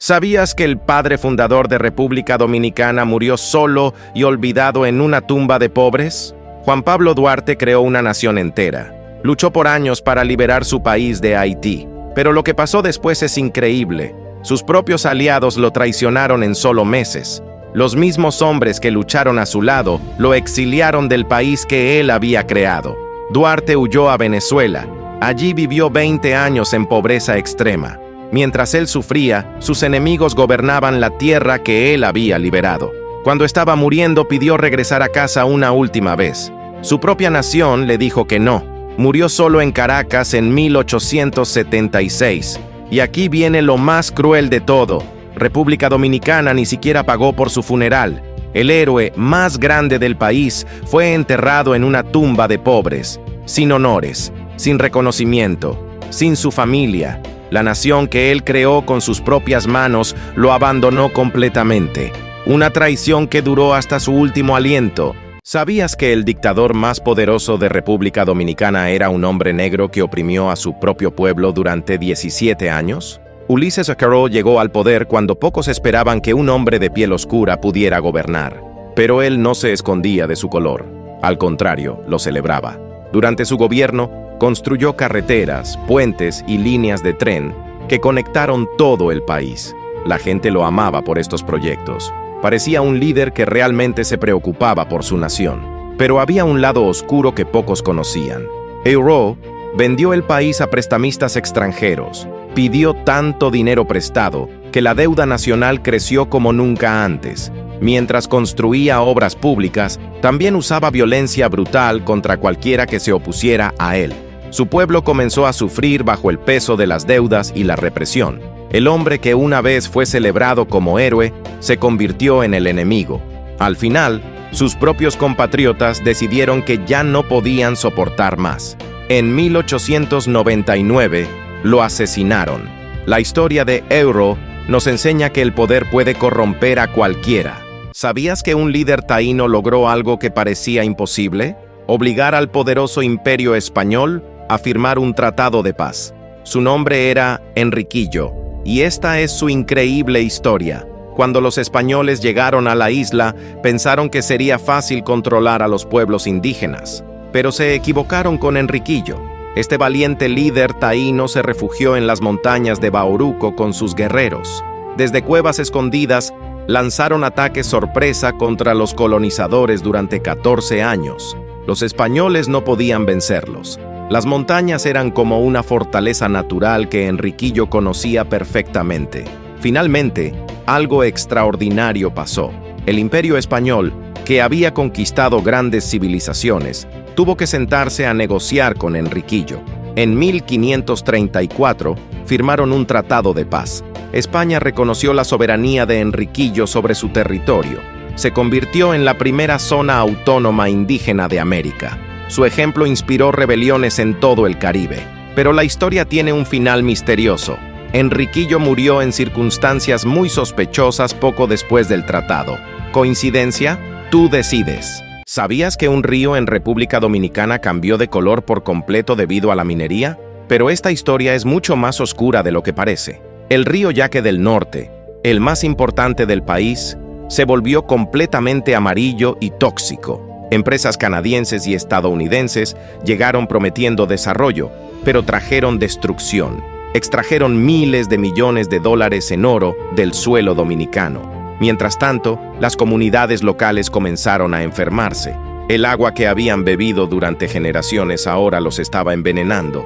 ¿Sabías que el padre fundador de República Dominicana murió solo y olvidado en una tumba de pobres? Juan Pablo Duarte creó una nación entera. Luchó por años para liberar su país de Haití. Pero lo que pasó después es increíble. Sus propios aliados lo traicionaron en solo meses. Los mismos hombres que lucharon a su lado lo exiliaron del país que él había creado. Duarte huyó a Venezuela. Allí vivió 20 años en pobreza extrema. Mientras él sufría, sus enemigos gobernaban la tierra que él había liberado. Cuando estaba muriendo, pidió regresar a casa una última vez. Su propia nación le dijo que no. Murió solo en Caracas en 1876. Y aquí viene lo más cruel de todo. República Dominicana ni siquiera pagó por su funeral. El héroe más grande del país fue enterrado en una tumba de pobres, sin honores, sin reconocimiento, sin su familia. La nación que él creó con sus propias manos lo abandonó completamente. Una traición que duró hasta su último aliento. ¿Sabías que el dictador más poderoso de República Dominicana era un hombre negro que oprimió a su propio pueblo durante 17 años? Ulysses S. Carroll llegó al poder cuando pocos esperaban que un hombre de piel oscura pudiera gobernar. Pero él no se escondía de su color. Al contrario, lo celebraba. Durante su gobierno, construyó carreteras, puentes y líneas de tren que conectaron todo el país. La gente lo amaba por estos proyectos. Parecía un líder que realmente se preocupaba por su nación. Pero había un lado oscuro que pocos conocían. Euro vendió el país a prestamistas extranjeros. Pidió tanto dinero prestado que la deuda nacional creció como nunca antes. Mientras construía obras públicas, también usaba violencia brutal contra cualquiera que se opusiera a él. Su pueblo comenzó a sufrir bajo el peso de las deudas y la represión. El hombre que una vez fue celebrado como héroe se convirtió en el enemigo. Al final, sus propios compatriotas decidieron que ya no podían soportar más. En 1899, lo asesinaron. La historia de Euro nos enseña que el poder puede corromper a cualquiera. ¿Sabías que un líder taíno logró algo que parecía imposible? Obligar al poderoso imperio español a firmar un tratado de paz. Su nombre era Enriquillo, y esta es su increíble historia. Cuando los españoles llegaron a la isla, pensaron que sería fácil controlar a los pueblos indígenas, pero se equivocaron con Enriquillo. Este valiente líder taíno se refugió en las montañas de Bauruco con sus guerreros. Desde cuevas escondidas, lanzaron ataques sorpresa contra los colonizadores durante 14 años. Los españoles no podían vencerlos. Las montañas eran como una fortaleza natural que Enriquillo conocía perfectamente. Finalmente, algo extraordinario pasó. El Imperio Español, que había conquistado grandes civilizaciones, tuvo que sentarse a negociar con Enriquillo. En 1534, firmaron un tratado de paz. España reconoció la soberanía de Enriquillo sobre su territorio. Se convirtió en la primera zona autónoma indígena de América. Su ejemplo inspiró rebeliones en todo el Caribe. Pero la historia tiene un final misterioso. Enriquillo murió en circunstancias muy sospechosas poco después del tratado. ¿Coincidencia? Tú decides. ¿Sabías que un río en República Dominicana cambió de color por completo debido a la minería? Pero esta historia es mucho más oscura de lo que parece. El río Yaque del Norte, el más importante del país, se volvió completamente amarillo y tóxico. Empresas canadienses y estadounidenses llegaron prometiendo desarrollo, pero trajeron destrucción. Extrajeron miles de millones de dólares en oro del suelo dominicano. Mientras tanto, las comunidades locales comenzaron a enfermarse. El agua que habían bebido durante generaciones ahora los estaba envenenando.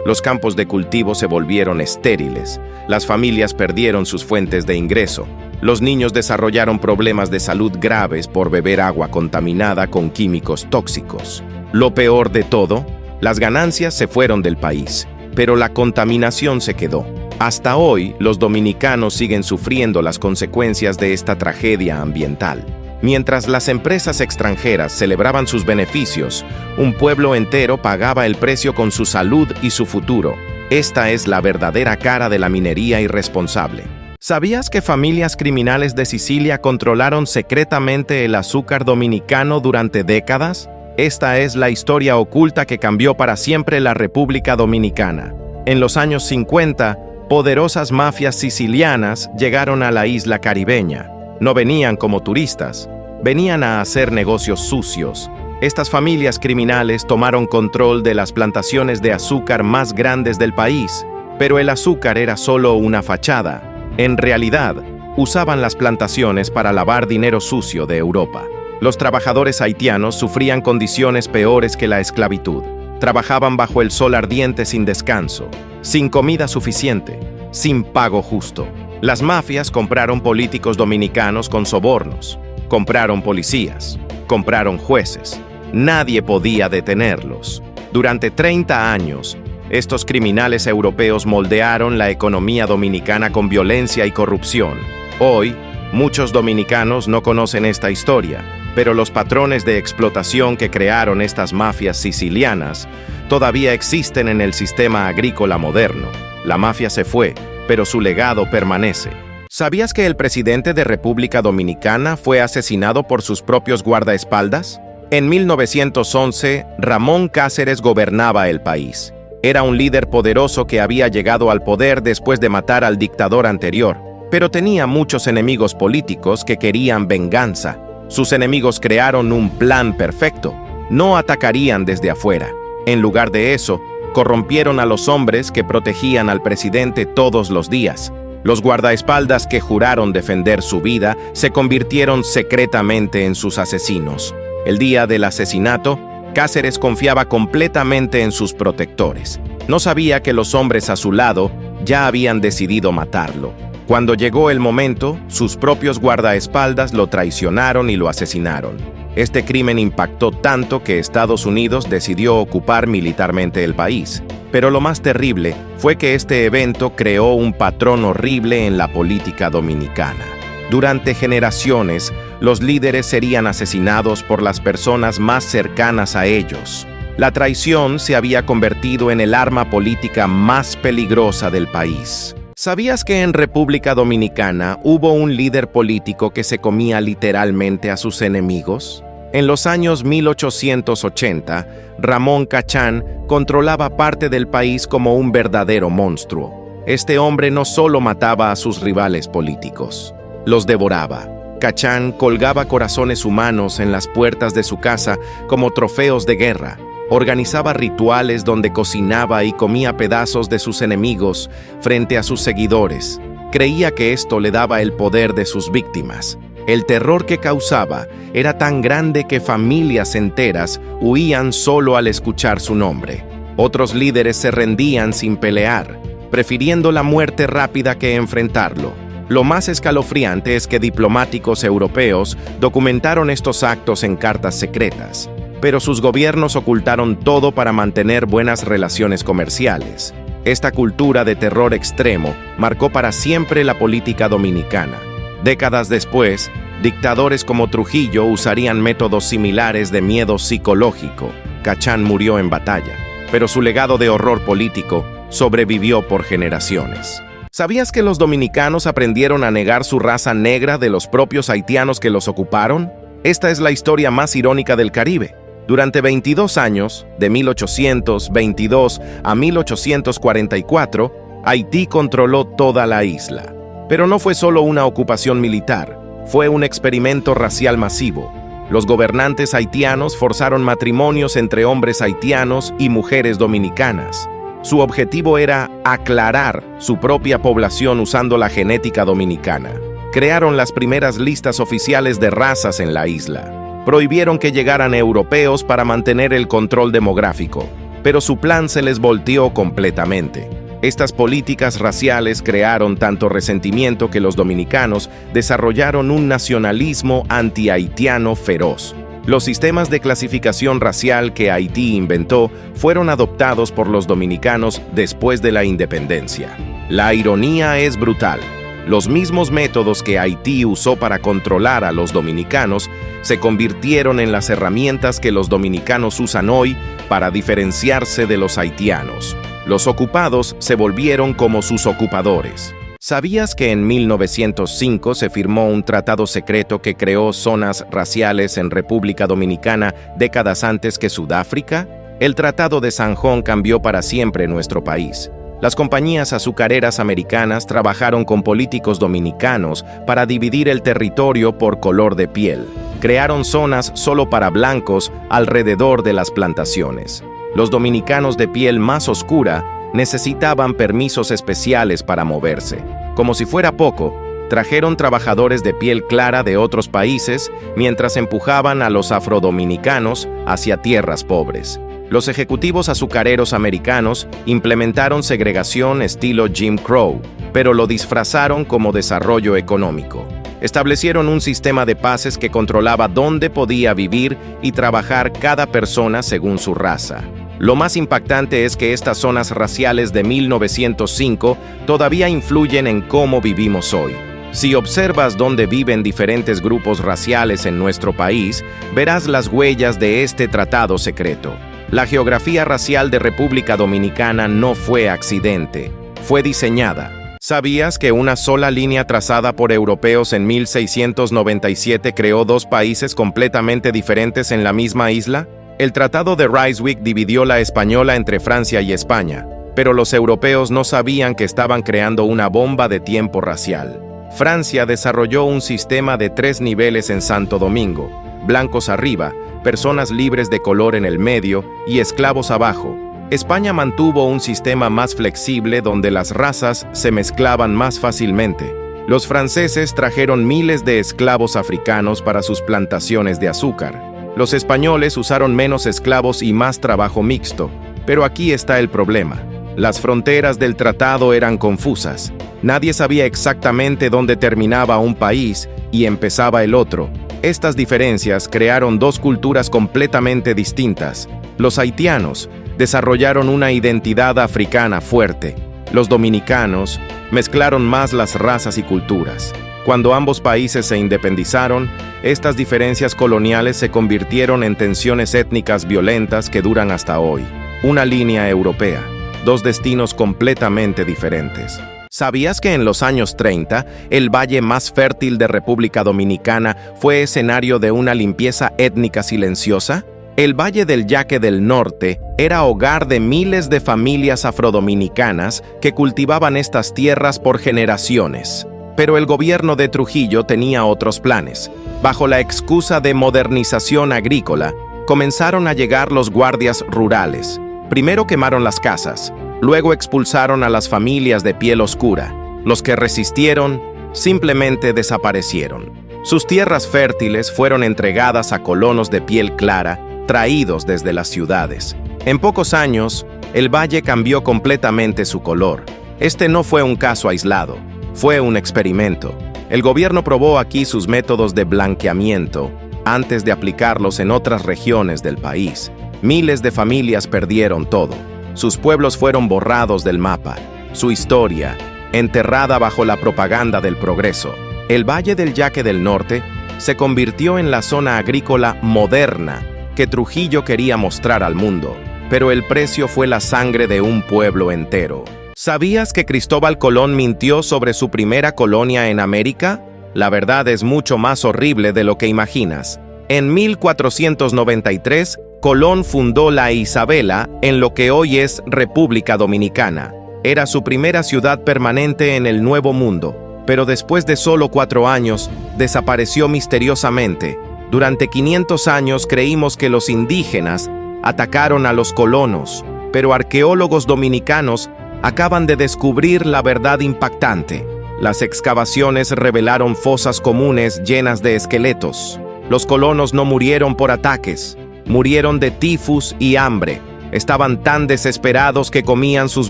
Los campos de cultivo se volvieron estériles. Las familias perdieron sus fuentes de ingreso. Los niños desarrollaron problemas de salud graves por beber agua contaminada con químicos tóxicos. Lo peor de todo, las ganancias se fueron del país, pero la contaminación se quedó. Hasta hoy, los dominicanos siguen sufriendo las consecuencias de esta tragedia ambiental. Mientras las empresas extranjeras celebraban sus beneficios, un pueblo entero pagaba el precio con su salud y su futuro. Esta es la verdadera cara de la minería irresponsable. ¿Sabías que familias criminales de Sicilia controlaron secretamente el azúcar dominicano durante décadas? Esta es la historia oculta que cambió para siempre la República Dominicana. En los años 50, Poderosas mafias sicilianas llegaron a la isla caribeña. No venían como turistas, venían a hacer negocios sucios. Estas familias criminales tomaron control de las plantaciones de azúcar más grandes del país, pero el azúcar era solo una fachada. En realidad, usaban las plantaciones para lavar dinero sucio de Europa. Los trabajadores haitianos sufrían condiciones peores que la esclavitud. Trabajaban bajo el sol ardiente sin descanso, sin comida suficiente, sin pago justo. Las mafias compraron políticos dominicanos con sobornos, compraron policías, compraron jueces. Nadie podía detenerlos. Durante 30 años, estos criminales europeos moldearon la economía dominicana con violencia y corrupción. Hoy, muchos dominicanos no conocen esta historia, pero los patrones de explotación que crearon estas mafias sicilianas todavía existen en el sistema agrícola moderno. La mafia se fue, pero su legado permanece. ¿Sabías que el presidente de República Dominicana fue asesinado por sus propios guardaespaldas? En 1911, Ramón Cáceres gobernaba el país. Era un líder poderoso que había llegado al poder después de matar al dictador anterior, pero tenía muchos enemigos políticos que querían venganza. Sus enemigos crearon un plan perfecto. No atacarían desde afuera. En lugar de eso, corrompieron a los hombres que protegían al presidente todos los días. Los guardaespaldas que juraron defender su vida se convirtieron secretamente en sus asesinos. El día del asesinato, Cáceres confiaba completamente en sus protectores. No sabía que los hombres a su lado ya habían decidido matarlo. Cuando llegó el momento, sus propios guardaespaldas lo traicionaron y lo asesinaron. Este crimen impactó tanto que Estados Unidos decidió ocupar militarmente el país. Pero lo más terrible fue que este evento creó un patrón horrible en la política dominicana. Durante generaciones, los líderes serían asesinados por las personas más cercanas a ellos. La traición se había convertido en el arma política más peligrosa del país. ¿Sabías que en República Dominicana hubo un líder político que se comía literalmente a sus enemigos? En los años 1880, Ramón Cachán controlaba parte del país como un verdadero monstruo. Este hombre no solo mataba a sus rivales políticos, los devoraba. Cachán colgaba corazones humanos en las puertas de su casa como trofeos de guerra. Organizaba rituales donde cocinaba y comía pedazos de sus enemigos frente a sus seguidores. Creía que esto le daba el poder de sus víctimas. El terror que causaba era tan grande que familias enteras huían solo al escuchar su nombre. Otros líderes se rendían sin pelear, prefiriendo la muerte rápida que enfrentarlo. Lo más escalofriante es que diplomáticos europeos documentaron estos actos en cartas secretas, pero sus gobiernos ocultaron todo para mantener buenas relaciones comerciales. Esta cultura de terror extremo marcó para siempre la política dominicana. Décadas después, dictadores como Trujillo usarían métodos similares de miedo psicológico. Cachán murió en batalla, pero su legado de horror político sobrevivió por generaciones. ¿Sabías que los dominicanos aprendieron a negar su raza negra de los propios haitianos que los ocuparon? Esta es la historia más irónica del Caribe. Durante 22 años, de 1822 a 1844, Haití controló toda la isla. Pero no fue solo una ocupación militar, fue un experimento racial masivo. Los gobernantes haitianos forzaron matrimonios entre hombres haitianos y mujeres dominicanas. Su objetivo era aclarar su propia población usando la genética dominicana. Crearon las primeras listas oficiales de razas en la isla. Prohibieron que llegaran europeos para mantener el control demográfico, pero su plan se les volteó completamente. Estas políticas raciales crearon tanto resentimiento que los dominicanos desarrollaron un nacionalismo anti-haitiano feroz. Los sistemas de clasificación racial que Haití inventó fueron adoptados por los dominicanos después de la independencia. La ironía es brutal. Los mismos métodos que Haití usó para controlar a los dominicanos se convirtieron en las herramientas que los dominicanos usan hoy para diferenciarse de los haitianos. Los ocupados se volvieron como sus ocupadores. ¿Sabías que en 1905 se firmó un tratado secreto que creó zonas raciales en República Dominicana décadas antes que Sudáfrica? El Tratado de San Juan cambió para siempre nuestro país. Las compañías azucareras americanas trabajaron con políticos dominicanos para dividir el territorio por color de piel. Crearon zonas solo para blancos alrededor de las plantaciones. Los dominicanos de piel más oscura necesitaban permisos especiales para moverse. Como si fuera poco, trajeron trabajadores de piel clara de otros países mientras empujaban a los afrodominicanos hacia tierras pobres. Los ejecutivos azucareros americanos implementaron segregación estilo Jim Crow, pero lo disfrazaron como desarrollo económico. Establecieron un sistema de pases que controlaba dónde podía vivir y trabajar cada persona según su raza. Lo más impactante es que estas zonas raciales de 1905 todavía influyen en cómo vivimos hoy. Si observas dónde viven diferentes grupos raciales en nuestro país, verás las huellas de este tratado secreto. La geografía racial de República Dominicana no fue accidente, fue diseñada. ¿Sabías que una sola línea trazada por europeos en 1697 creó dos países completamente diferentes en la misma isla? El Tratado de Ryswick dividió la española entre Francia y España, pero los europeos no sabían que estaban creando una bomba de tiempo racial. Francia desarrolló un sistema de 3 niveles en Santo Domingo: blancos arriba, personas libres de color en el medio y esclavos abajo. España mantuvo un sistema más flexible donde las razas se mezclaban más fácilmente. Los franceses trajeron miles de esclavos africanos para sus plantaciones de azúcar. Los españoles usaron menos esclavos y más trabajo mixto. Pero aquí está el problema. Las fronteras del tratado eran confusas. Nadie sabía exactamente dónde terminaba un país y empezaba el otro. Estas diferencias crearon dos culturas completamente distintas. Los haitianos desarrollaron una identidad africana fuerte. Los dominicanos mezclaron más las razas y culturas. Cuando ambos países se independizaron, estas diferencias coloniales se convirtieron en tensiones étnicas violentas que duran hasta hoy. Una línea europea, dos destinos completamente diferentes. ¿Sabías que en los años 30, el valle más fértil de República Dominicana fue escenario de una limpieza étnica silenciosa? El Valle del Yaque del Norte era hogar de miles de familias afrodominicanas que cultivaban estas tierras por generaciones. Pero el gobierno de Trujillo tenía otros planes. Bajo la excusa de modernización agrícola, comenzaron a llegar los guardias rurales. Primero quemaron las casas, luego expulsaron a las familias de piel oscura. Los que resistieron simplemente desaparecieron. Sus tierras fértiles fueron entregadas a colonos de piel clara, traídos desde las ciudades. En pocos años, el valle cambió completamente su color. Este no fue un caso aislado, fue un experimento. El gobierno probó aquí sus métodos de blanqueamiento antes de aplicarlos en otras regiones del país. Miles de familias perdieron todo. Sus pueblos fueron borrados del mapa. Su historia, enterrada bajo la propaganda del progreso. El Valle del Yaque del Norte se convirtió en la zona agrícola moderna que Trujillo quería mostrar al mundo, pero el precio fue la sangre de un pueblo entero. ¿Sabías que Cristóbal Colón mintió sobre su primera colonia en América? La verdad es mucho más horrible de lo que imaginas. En 1493, Colón fundó la Isabela en lo que hoy es República Dominicana. Era su primera ciudad permanente en el Nuevo Mundo, pero después de solo 4 años, desapareció misteriosamente. Durante 500 años creímos que los indígenas atacaron a los colonos, pero arqueólogos dominicanos acaban de descubrir la verdad impactante. Las excavaciones revelaron fosas comunes llenas de esqueletos. Los colonos no murieron por ataques, murieron de tifus y hambre. Estaban tan desesperados que comían sus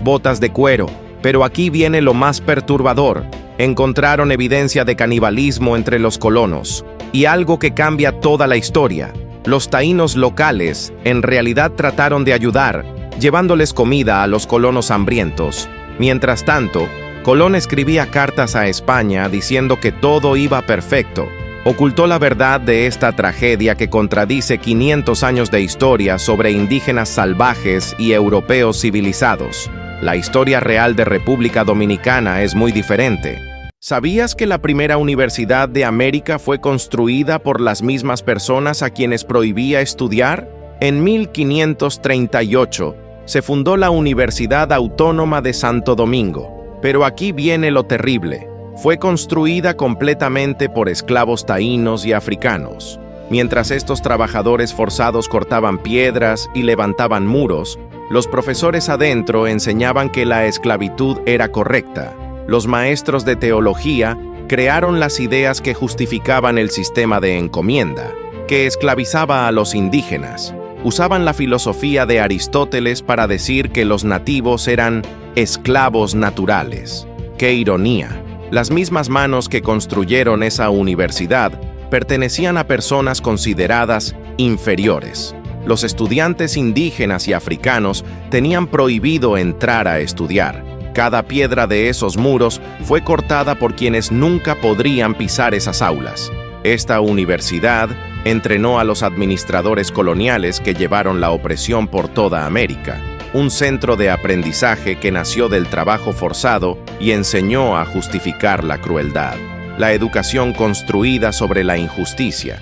botas de cuero. Pero aquí viene lo más perturbador. Encontraron evidencia de canibalismo entre los colonos. Y algo que cambia toda la historia. Los taínos locales en realidad trataron de ayudar, llevándoles comida a los colonos hambrientos. Mientras tanto, Colón escribía cartas a España diciendo que todo iba perfecto. Ocultó la verdad de esta tragedia que contradice 500 años de historia sobre indígenas salvajes y europeos civilizados. La historia real de República Dominicana es muy diferente. ¿Sabías que la primera universidad de América fue construida por las mismas personas a quienes prohibía estudiar? En 1538, se fundó la Universidad Autónoma de Santo Domingo. Pero aquí viene lo terrible. Fue construida completamente por esclavos taínos y africanos. Mientras estos trabajadores forzados cortaban piedras y levantaban muros, los profesores adentro enseñaban que la esclavitud era correcta. Los maestros de teología crearon las ideas que justificaban el sistema de encomienda, que esclavizaba a los indígenas. Usaban la filosofía de Aristóteles para decir que los nativos eran esclavos naturales. ¡Qué ironía! Las mismas manos que construyeron esa universidad pertenecían a personas consideradas inferiores. Los estudiantes indígenas y africanos tenían prohibido entrar a estudiar. Cada piedra de esos muros fue cortada por quienes nunca podrían pisar esas aulas. Esta universidad entrenó a los administradores coloniales que llevaron la opresión por toda América, un centro de aprendizaje que nació del trabajo forzado y enseñó a justificar la crueldad. La educación construida sobre la injusticia